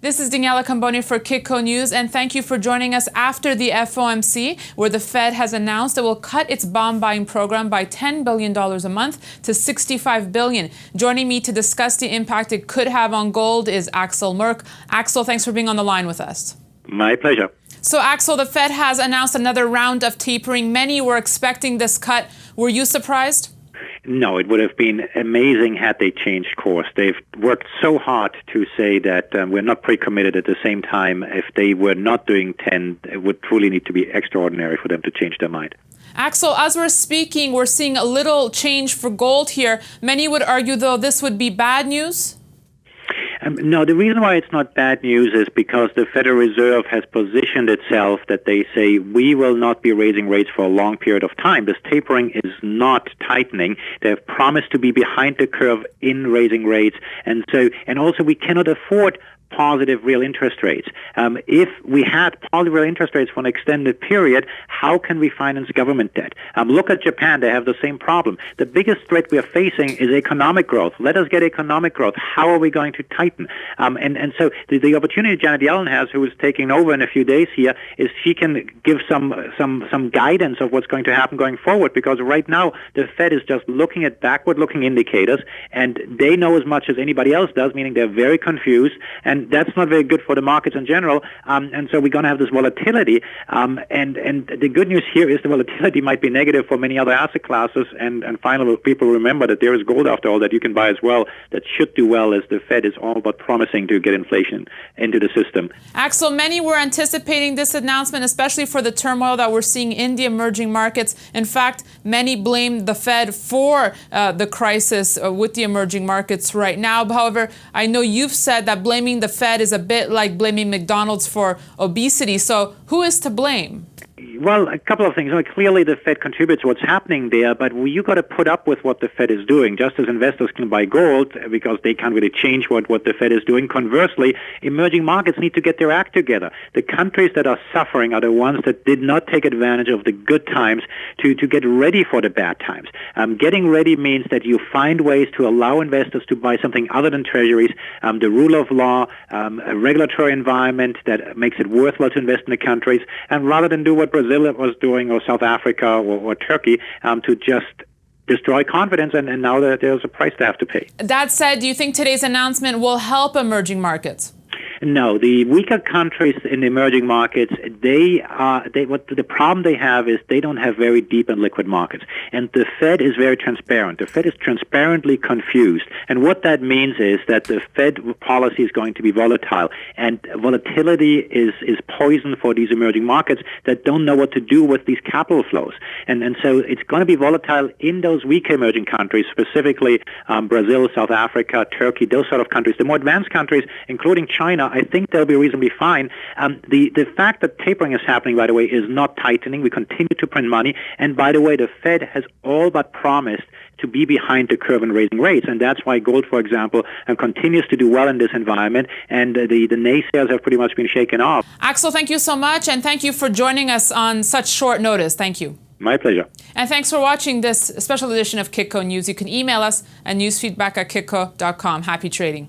This is Daniela Camboni for Kitco News, and thank you for joining us after the FOMC, where the Fed has announced it will cut its bond buying program by $10 billion a month to $65 billion. Joining me to discuss the impact it could have on gold is Axel Merk. Axel, thanks for being on the line with us. My pleasure. So, Axel, the Fed has announced another round of tapering. Many were expecting this cut. Were you surprised? No, it would have been amazing had they changed course. They've worked so hard to say that we're not pre-committed. At the same time, if they were not doing 10, it would truly need to be extraordinary for them to change their mind. Axel, as we're speaking, we're seeing a little change for gold here. Many would argue, though, this would be bad news. No, the reason why it's not bad news is because the Federal Reserve has positioned itself that they say we will not be raising rates for a long period of time. This tapering is not tightening. They have promised to be behind the curve in raising rates. And also we cannot afford positive real interest rates. If we had positive real interest rates for an extended period, how can we finance government debt? Look at Japan. They have the same problem. The biggest threat we are facing is economic growth. Let us get economic growth. How are we going to tighten? So the opportunity Janet Yellen has, who is taking over in a few days here, is she can give some guidance of what's going to happen going forward, because right now the Fed is just looking at backward-looking indicators, and they know as much as anybody else does, meaning they're very confused, and that's not very good for the markets in general. And so we're going to have this volatility. And the good news here is the volatility might be negative for many other asset classes. And finally, people remember that there is gold, after all, that you can buy as well, that should do well, as the Fed is all but promising to get inflation into the system. Axel, many were anticipating this announcement, especially for the turmoil that we're seeing in the emerging markets. In fact, many blame the Fed for the crisis with the emerging markets right now. However, I know you've said that blaming the Fed is a bit like blaming McDonald's for obesity. So who is to blame? Well, a couple of things. Clearly, the Fed contributes to what's happening there, but you got to put up with what the Fed is doing. Just as investors can buy gold because they can't really change what the Fed is doing. Conversely, emerging markets need to get their act together. The countries that are suffering are the ones that did not take advantage of the good times to get ready for the bad times. Getting ready means that you find ways to allow investors to buy something other than treasuries, the rule of law, a regulatory environment that makes it worthwhile to invest in the countries, and rather than do what Brazil was doing, or South Africa, or Turkey, to just destroy confidence, and now there's a price they have to pay. That said, do you think today's announcement will help emerging markets? No, the weaker countries in the emerging markets, what the problem they have is they don't have very deep and liquid markets. And the Fed is very transparent. The Fed is transparently confused. And what that means is that the Fed policy is going to be volatile. And volatility is poison for these emerging markets that don't know what to do with these capital flows. And so it's going to be volatile in those weaker emerging countries, specifically Brazil, South Africa, Turkey, those sort of countries. The more advanced countries, including China, I think they'll be reasonably fine. The fact that tapering is happening, by the way, is not tightening. We continue to print money. And by the way, the Fed has all but promised to be behind the curve in raising rates. And that's why gold, for example, continues to do well in this environment. And the naysayers have pretty much been shaken off. Axel, thank you so much. And thank you for joining us on such short notice. Thank you. My pleasure. And thanks for watching this special edition of Kitco News. You can email us at newsfeedback@kitco.com. Happy trading.